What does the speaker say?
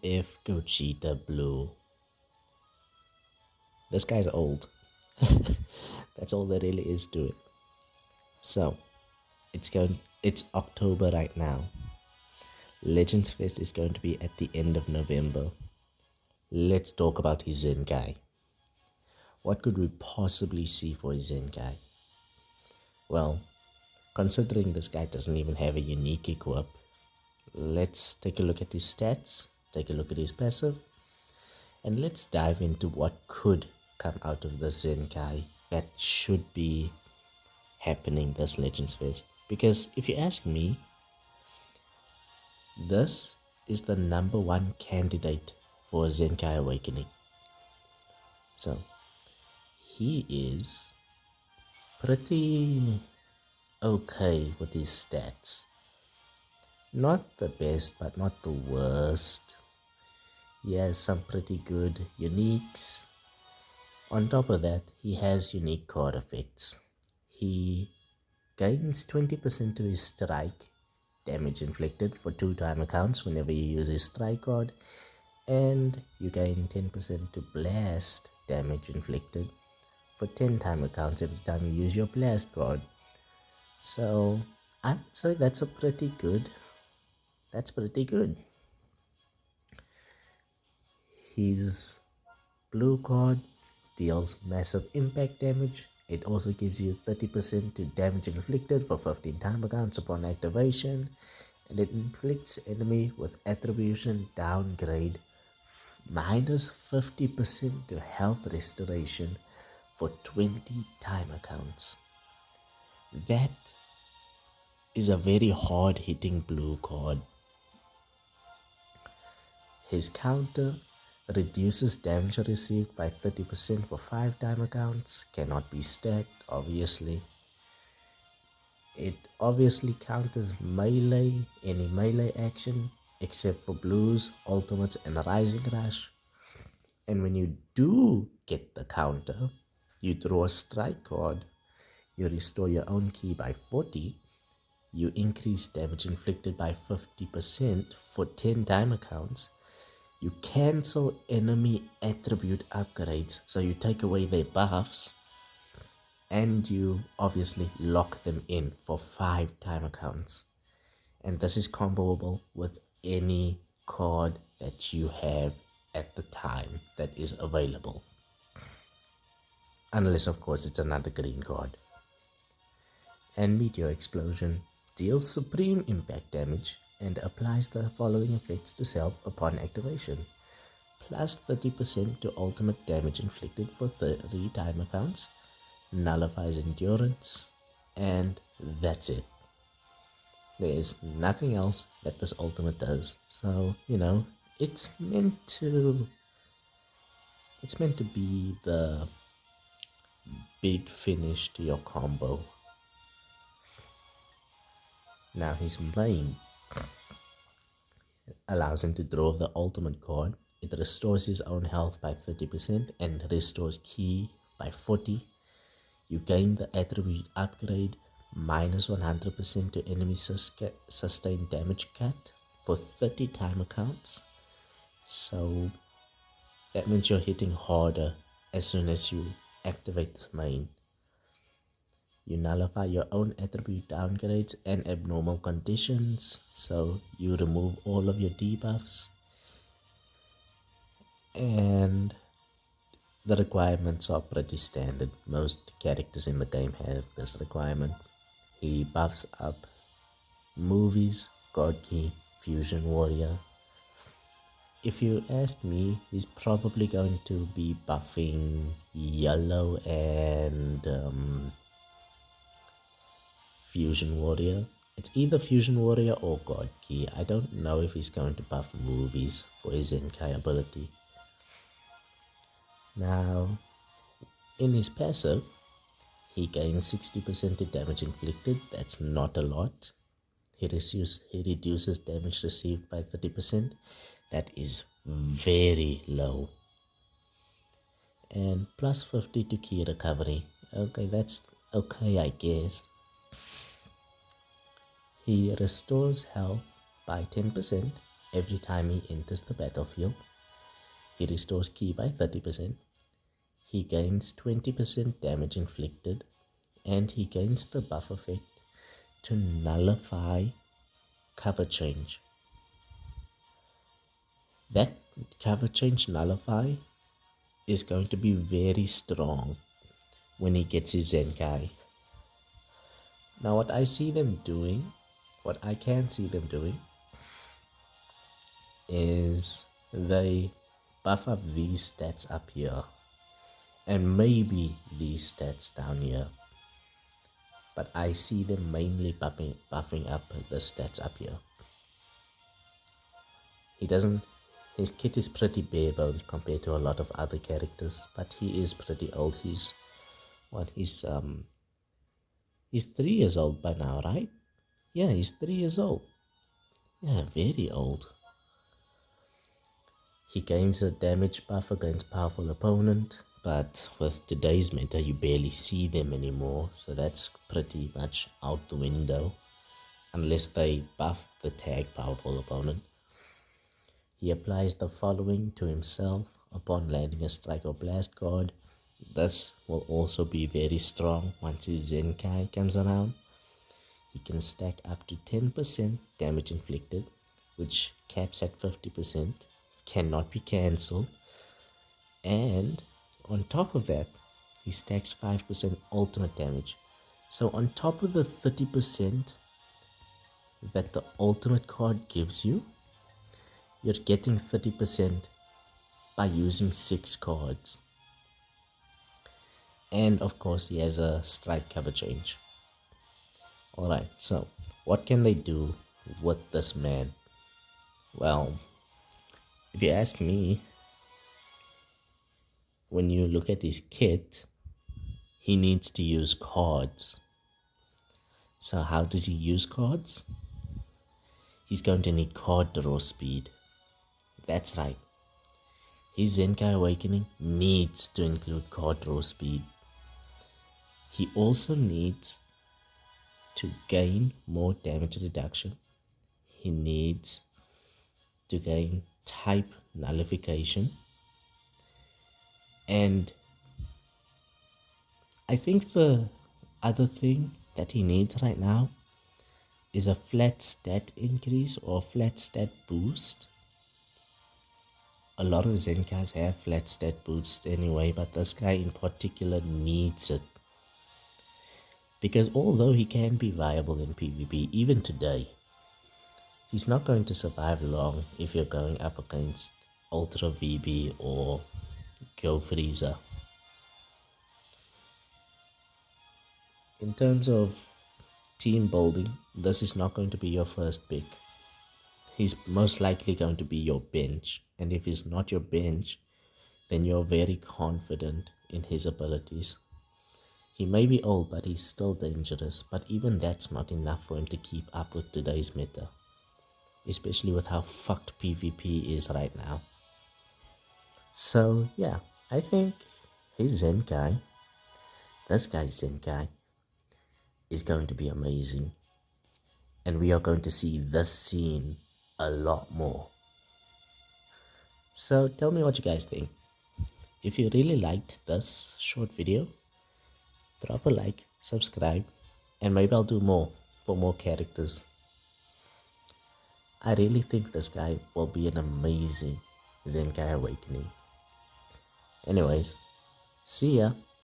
OF Gogeta Blue. This guy's old. That's all there really is to it. So, it's October right now. Legends Fest is going to be at the end of November. Let's talk about his Zenkai. What could we possibly see for his Zenkai? Well, considering this guy doesn't even have a unique equip, let's take a look at his stats, take a look at his passive, and let's dive into what could come out of the Zenkai that should be happening this Legends Fest. Because if you ask me, this is the number one candidate for Zenkai Awakening. So, he is pretty okay with his stats. Not the best, but not the worst. He has some pretty good uniques. On top of that, he has unique card effects. He gains 20% to his strike damage inflicted for 2 timer counts whenever you use his strike card, and you gain 10% to blast damage inflicted for 10 timer counts every time you use your blast card. So I would say that's pretty good. His blue card deals massive impact damage. It also gives you 30% to damage inflicted for 15 timer counts upon activation, and it inflicts enemy with attribution downgrade minus 50% to health restoration for 20 timer counts. That is a very hard hitting blue card. His counter reduces damage received by 30% for 5 timer counts, cannot be stacked obviously. It obviously counters melee, any melee action except for blues, ultimates and rising rush. And when you do get the counter, you draw a strike card, you restore your own key by 40, you increase damage inflicted by 50% for 10 timer counts, you cancel enemy attribute upgrades, so you take away their buffs, and you obviously lock them in for 5 timer counts. And this is comboable with any card that you have at the time that is available. Unless of course it's another green card. And Meteor Explosion deals supreme impact damage and applies the following effects to self upon activation. Plus 30% to ultimate damage inflicted for 3 timer counts, nullifies endurance, and that's it. There is nothing else that this ultimate does. So, it's meant to be the big finish to your combo. Now his main allows him to draw the ultimate card. It restores his own health by 30% and restores ki by 40. You gain the attribute upgrade minus 100% to enemy sustained damage cut for 30 timer counts. So that means you're hitting harder as soon as you activate this main. You nullify your own attribute downgrades and abnormal conditions, so you remove all of your debuffs. And the requirements are pretty standard. Most characters in the game have this requirement. He buffs up movies, God Key, Fusion Warrior. If you ask me, he's probably going to be buffing Yellow and Fusion Warrior. It's either Fusion Warrior or God Key. I don't know if he's going to buff movies for his Zenkai ability. Now, in his passive, he gains 60% to damage inflicted. That's not a lot. He reduces damage received by 30%. That is very low. And plus 50 to key recovery. Okay, that's okay, I guess. He restores health by 10%, every time he enters the battlefield. He restores ki by 30%. He gains 20% damage inflicted, and he gains the buff effect to nullify cover change. That cover change nullify is going to be very strong when he gets his Zenkai. Now what I see them doing, what I can see them doing, is they buff up these stats up here and maybe these stats down here. But I see them mainly buffing up the stats up here. His kit is pretty bare bones compared to a lot of other characters, but he is pretty old. He's 3 years old by now, right? Yeah, he's 3 years old. Yeah, very old. He gains a damage buff against powerful opponent, but with today's meta you barely see them anymore, so that's pretty much out the window, unless they buff the tag powerful opponent. He applies the following to himself upon landing a strike or blast card. This will also be very strong once his Zenkai comes around. He can stack up to 10% damage inflicted, which caps at 50%, cannot be cancelled, and on top of that, he stacks 5% ultimate damage. So on top of the 30% that the ultimate card gives you, you're getting 30% by using 6 cards. And of course, he has a strike cover change. Alright, so what can they do with this man? Well, if you ask me, when you look at his kit, he needs to use cards. So how does he use cards? He's going to need card draw speed. That's right. His Zenkai Awakening needs to include card draw speed. He also needs to gain more damage reduction. He needs to gain type nullification. And I think the other thing that he needs right now is a flat stat increase or flat stat boost. A lot of Zenkais have flat stat boosts anyway, but this guy in particular needs it. Because although he can be viable in PvP, even today, he's not going to survive long if you're going up against Ultra VB or Go Freezer. In terms of team building, this is not going to be your first pick. He's most likely going to be your bench, and if he's not your bench, then you're very confident in his abilities. He may be old, but he's still dangerous, but even that's not enough for him to keep up with today's meta, especially with how fucked PvP is right now. So yeah, I think his Zenkai, this guy's Zenkai, is going to be amazing, and we are going to see this scene a lot more. So tell me what you guys think. If you really liked this short video, drop a like, subscribe, and maybe I'll do more for more characters. I really think this guy will be an amazing Zenkai Awakening. Anyways, see ya.